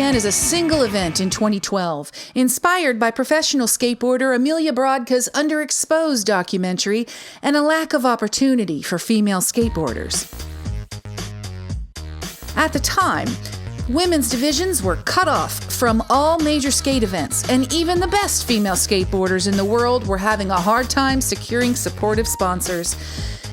began as a single event in 2012, inspired by professional skateboarder Amelia Brodka's underexposed documentary and a lack of opportunity for female skateboarders. At the time, women's divisions were cut off from all major skate events, and even the best female skateboarders in the world were having a hard time securing supportive sponsors.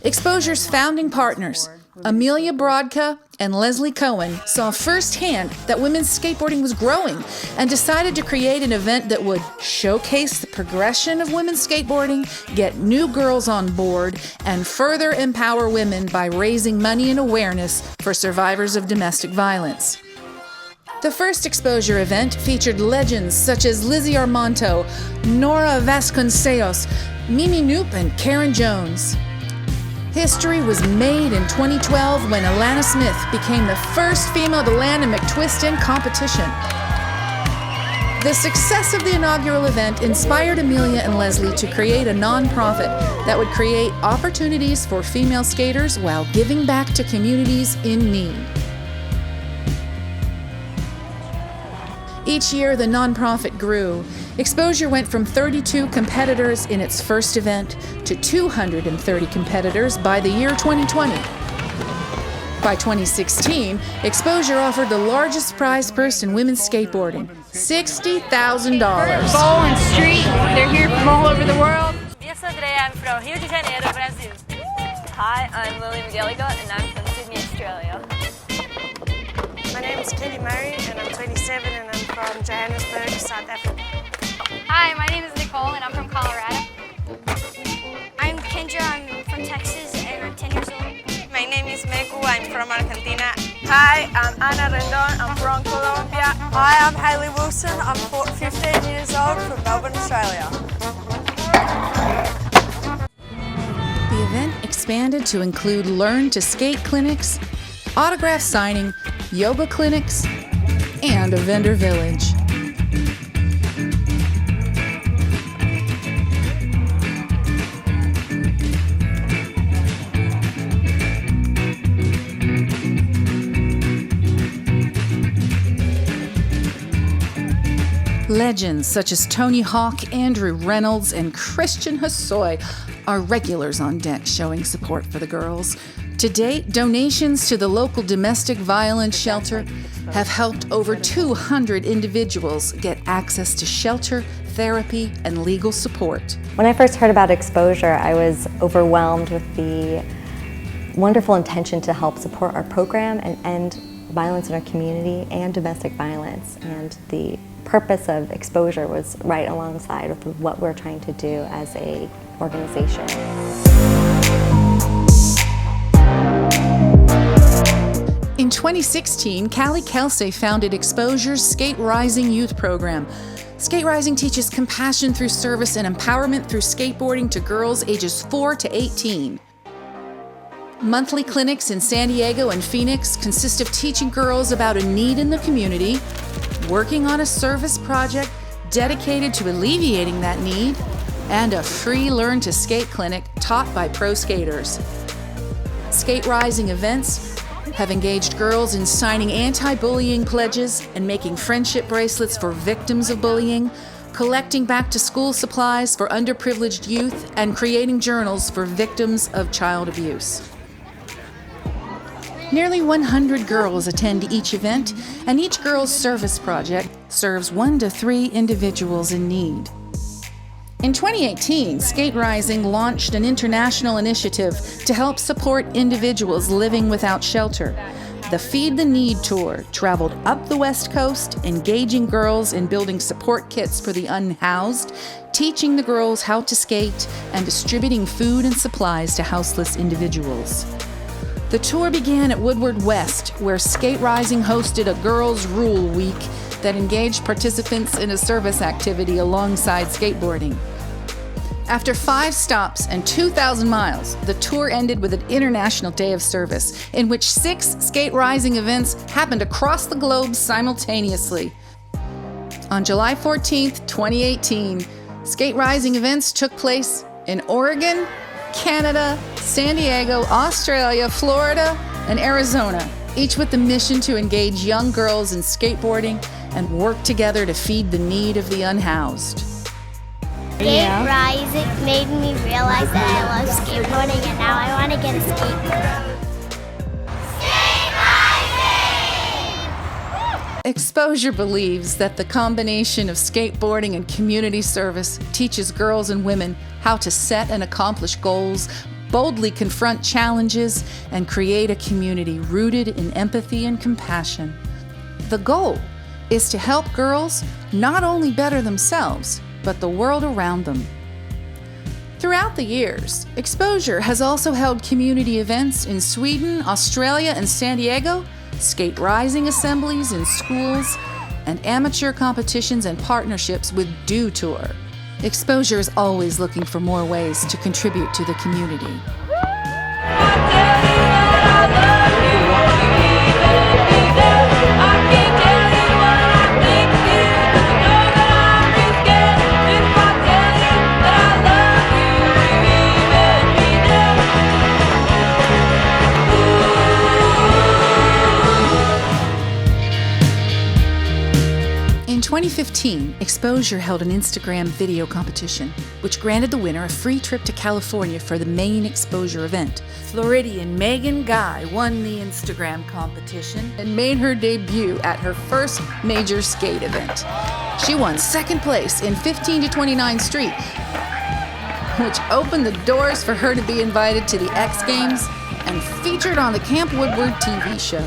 Exposure's founding partners, Amelia Brodka and Leslie Cohen, saw firsthand that women's skateboarding was growing and decided to create an event that would showcase the progression of women's skateboarding, get new girls on board, and further empower women by raising money and awareness for survivors of domestic violence. The first Exposure event featured legends such as Lizzie Armanto, Nora Vasconcelos, Mimi Knoop, and Karen Jones. History was made in 2012 when Alana Smith became the first female to land a McTwist-in competition. The success of the inaugural event inspired Amelia and Leslie to create a nonprofit that would create opportunities for female skaters while giving back to communities in need. Each year, the nonprofit grew. Exposure went from 32 competitors in its first event to 230 competitors by the year 2020. By 2016, Exposure offered the largest prize purse in women's skateboarding, $60,000. Ball and street, they're here from all over the world. Eu sou Andrea, I'm from Rio de Janeiro, Brazil. Hi, I'm Lily McGilligot and I'm from Sydney, Australia. My name is Kelly Murray and I'm 27 and I'm from Johannesburg, South Africa. Hi, my name is Nicole and I'm from Colorado. I'm Kendra, I'm from Texas and I'm 10 years old. My name is Meku, I'm from Argentina. Hi, I'm Ana Rendon, I'm from Colombia. Hi, I'm Hayley Wilson, I'm 15 years old from Melbourne, Australia. The event expanded to include Learn to Skate clinics, autograph signing, yoga clinics, and a vendor village. Legends such as Tony Hawk, Andrew Reynolds, and Christian Hosoi are regulars on deck showing support for the girls. To date, donations to the local domestic violence shelter have helped over 200 individuals get access to shelter, therapy, and legal support. When I first heard about Exposure, I was overwhelmed with the wonderful intention to help support our program and end violence in our community and domestic violence. And the purpose of Exposure was right alongside with what we're trying to do as an organization. In 2016, Callie Kelsey founded Exposure's Skate Rising Youth Program. Skate Rising teaches compassion through service and empowerment through skateboarding to girls ages 4 to 18. Monthly clinics in San Diego and Phoenix consist of teaching girls about a need in the community, working on a service project dedicated to alleviating that need, and a free Learn to Skate clinic taught by pro skaters. Skate Rising events have engaged girls in signing anti-bullying pledges and making friendship bracelets for victims of bullying, collecting back-to-school supplies for underprivileged youth, and creating journals for victims of child abuse. Nearly 100 girls attend each event, and each girl's service project serves 1 to 3 individuals in need. In 2018, Skate Rising launched an international initiative to help support individuals living without shelter. The Feed the Need Tour traveled up the West Coast, engaging girls in building support kits for the unhoused, teaching the girls how to skate, and distributing food and supplies to houseless individuals. The tour began at Woodward West, where Skate Rising hosted a Girls' Rule Week that engaged participants in a service activity alongside skateboarding. After 5 stops and 2,000 miles, the tour ended with an International Day of Service, in which 6 Skate Rising events happened across the globe simultaneously. On July 14th, 2018, Skate Rising events took place in Oregon, Canada, San Diego, Australia, Florida, and Arizona, each with the mission to engage young girls in skateboarding and work together to feed the need of the unhoused. Skate Rising made me realize that I love skateboarding and now I want to get a skateboard. Exposure believes that the combination of skateboarding and community service teaches girls and women how to set and accomplish goals, boldly confront challenges, and create a community rooted in empathy and compassion. The goal is to help girls not only better themselves, but the world around them. Throughout the years, Exposure has also held community events in Sweden, Australia, and San Diego, skate rising assemblies in schools, and amateur competitions and partnerships with Do Tour. Exposure is always looking for more ways to contribute to the community. In 2015, Exposure held an Instagram video competition, which granted the winner a free trip to California for the main Exposure event. Floridian Megan Guy won the Instagram competition and made her debut at her first major skate event. She won second place in 15 to 29 Street, which opened the doors for her to be invited to the X Games and featured on the Camp Woodward TV show.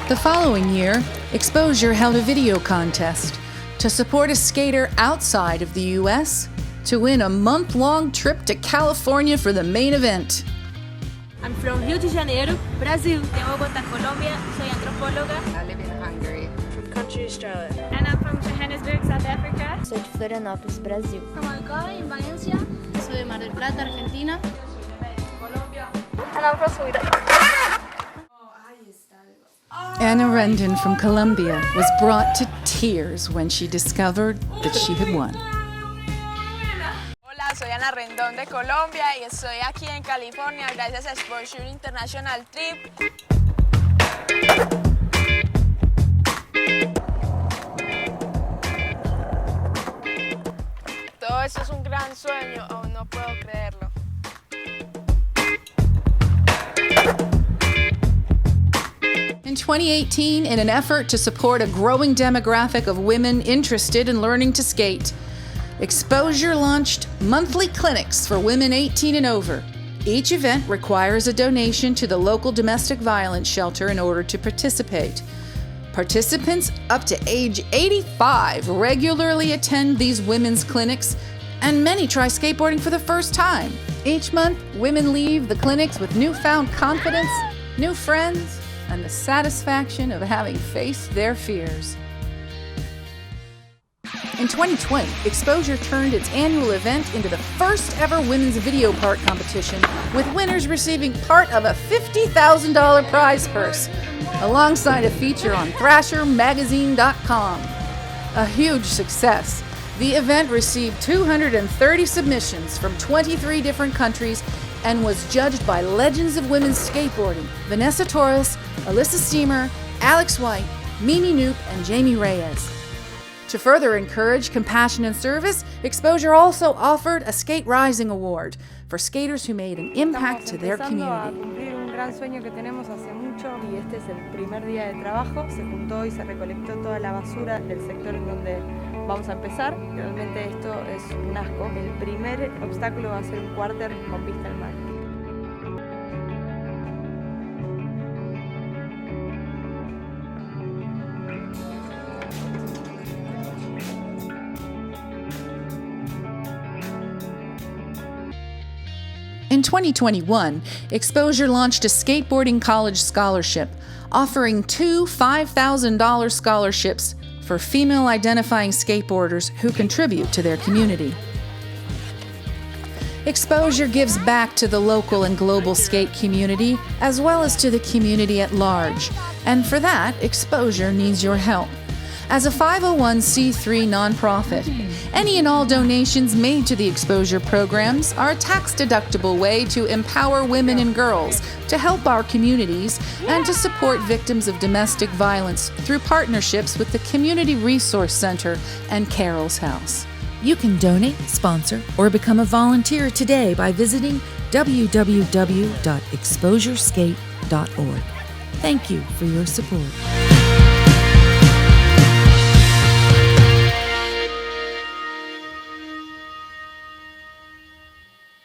The following year, Exposure held a video contest to support a skater outside of the U.S. to win a month-long trip to California for the main event. I'm from Rio de Janeiro, Brazil. De Bogotá, Colombia. Soy antropóloga. I live in Hungary. From country Australia. And I'm from Johannesburg, South Africa. Soy de Florianópolis, Brasil. From Alcoy in Valencia. Soy de Mar del Plata, Argentina. And I'm from Sweden. Anna Rendon from Colombia was brought to tears when she discovered that she had won. Hola, soy Ana Rendón de Colombia y estoy aquí en California gracias a Exposure International Trip. Todo esto es un gran sueño, aún no puedo creerlo. In 2018, in an effort to support a growing demographic of women interested in learning to skate, Exposure launched monthly clinics for women 18 and over. Each event requires a donation to the local domestic violence shelter in order to participate. Participants up to age 85 regularly attend these women's clinics, and many try skateboarding for the first time. Each month, women leave the clinics with newfound confidence, new friends, and the satisfaction of having faced their fears. In 2020, Exposure turned its annual event into the first ever women's video part competition, with winners receiving part of a $50,000 prize purse, alongside a feature on ThrasherMagazine.com. A huge success. The event received 230 submissions from 23 different countries and was judged by legends of women's skateboarding, Vanessa Torres, Alyssa Steamer, Alex White, Mimi Knoop, and Jamie Reyes. To further encourage compassion and service, Exposure also offered a Skate Rising Award for skaters who made an impact to their community. Estamos empezando a cumplir un gran sueño que tenemos hace mucho y este es el primer día de trabajo. Se juntó y se recolectó toda la basura del sector en donde vamos a empezar. Realmente esto es un asco. El primer obstáculo va a ser un quarter con vista al mar. In 2021, Exposure launched a skateboarding college scholarship, offering 2 $5,000 scholarships for female identifying skateboarders who contribute to their community. Exposure gives back to the local and global skate community, as well as to the community at large. And for that, Exposure needs your help. as a 501c3 nonprofit. Any and all donations made to the exposure programs are a tax-deductible way to empower women and girls, to help our communities, and to support victims of domestic violence through partnerships with the Community Resource Center and Carol's House. You can donate, sponsor, or become a volunteer today by visiting www.exposureskate.org. Thank you for your support.